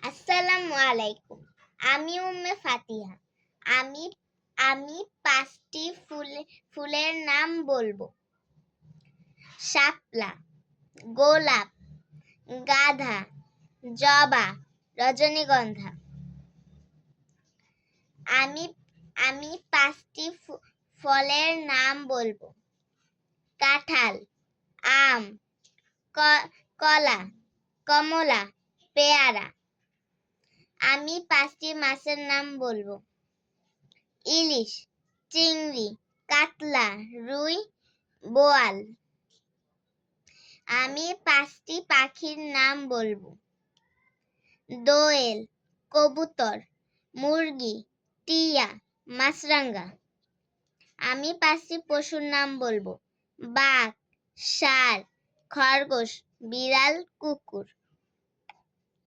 আসসালামু আলাইকুম। আমি উম্মে ফাতিহা। আমি আমি পাঁচটি ফুলের নাম বলবো। শাপলা, গোলাপ, গাঁদা, জবা, রজনীগন্ধা। আমি আমি পাঁচটি ফলের নাম বলবো। কাঁঠাল, আম, কলা, কমলা, পেয়ারা। আমি পাঁচটি মাছের নাম বলবো। ইলিশ, চিংড়ি, কাতলা, রুই, বোয়াল। আমি পাঁচটি পাখির নাম বলবো। দোয়েল, কবুতর, মুরগি, টিয়া, মাছরাঙা। আমি পাঁচটি পশুর নাম বলবো। বাঘ, ষাঁড়, খরগোশ, বিড়াল, কুকুর।